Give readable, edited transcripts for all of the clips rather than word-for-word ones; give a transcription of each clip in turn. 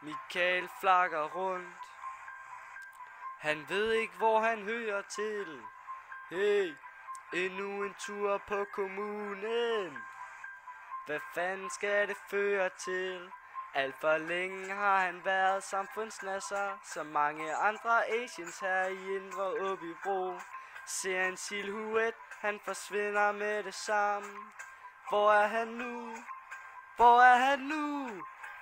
Michael flakker rundt. Han ved ikke, hvor han hører til. Hey, endnu en tur på kommunen. Hvad fanden skal det føre til? Alt for længe har han været samfundsnasser, som mange andre Asians her i Indre Åbybro. Ser en silhuet, han forsvinder med det samme. Hvor er han nu? Hvor er han nu?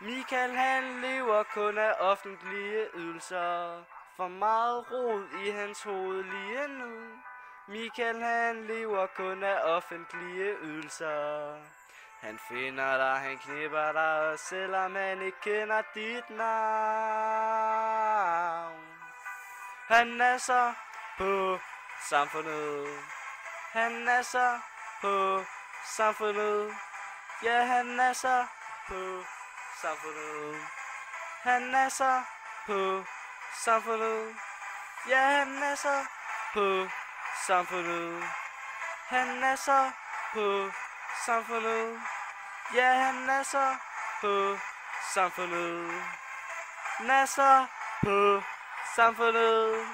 Michael han lever kun af offentlige ydelser. For meget rod i hans hoved lige nu. Michael han lever kun af offentlige ydelser. Han finder dig, han knipper dig, og selvom han ikke kender dit navn. Han nasser på samfundet. Han nasser på samfundet. Ja, han nasser på samfundet. Han nasser på samfundet. Ja, han nasser på samfundet. Han nasser på samfundet. Ja, han nasser på samfundet. Nasser på samfundet.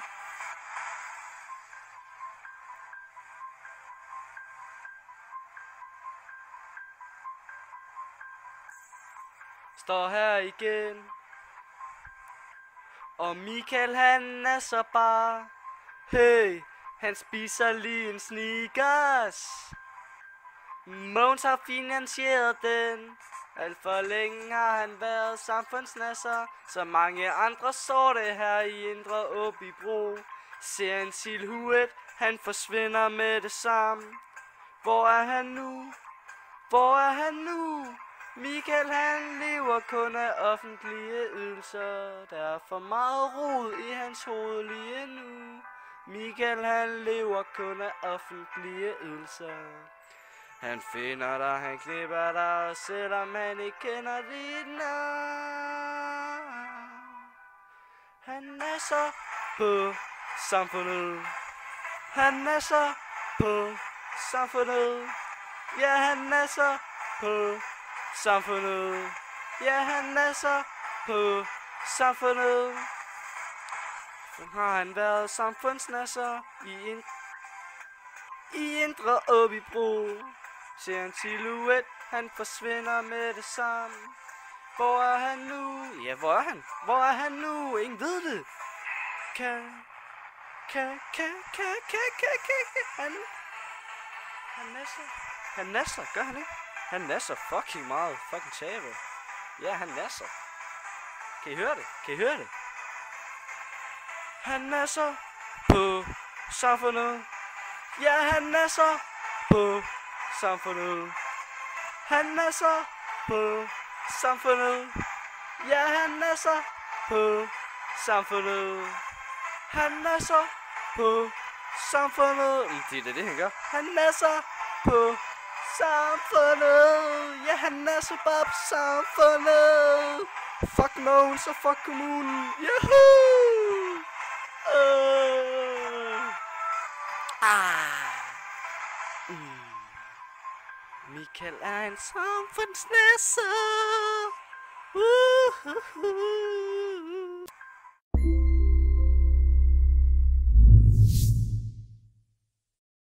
Står her igen. Og Michael han nasser bare. Hey, han spiser lige en Snickers. Mogens har finansieret den. Alt for længe har han været samfundsnasser. Så mange andre sorte her i Indre Åbybro. Ser en silhuet, han forsvinder med det samme. Hvor er han nu? Hvor er han nu? Michael han lever kun af offentlige ydelser. Der er for meget rod i hans hoved lige nu. Michael han lever kun af offentlige ydelser. Han finder dig, han knipper dig, og selvom han ikke kender dit navn. Han nasser på samfundet. Han nasser på samfundet. Ja, han nasser på samfundet. Ja, han nasser på samfundet. Så har han været samfundsnasser i Indre Åbybro. Ser en silhuet, han forsvinder med det samme. Hvor er han nu? Ja, hvor er han? Hvor er han nu? Ingen ved det. Han nasser. Han nasser, gør han ikke? Han nasser fucking meget. Fucking taber. Ja, han nasser. Kan I høre det? Kan I høre det? Han nasser på samfundet. Ja, han nasser på samfundet. Han nasser på samfundet. Ja, han nasser på samfundet. Han nasser på samfundet. Det er det, han gør. Han nasser på samfundet. Ja, han nasser bare på samfundet. Fuck Mogens og fuck kommunen. Yahoo! Michael er en samfundsnasser.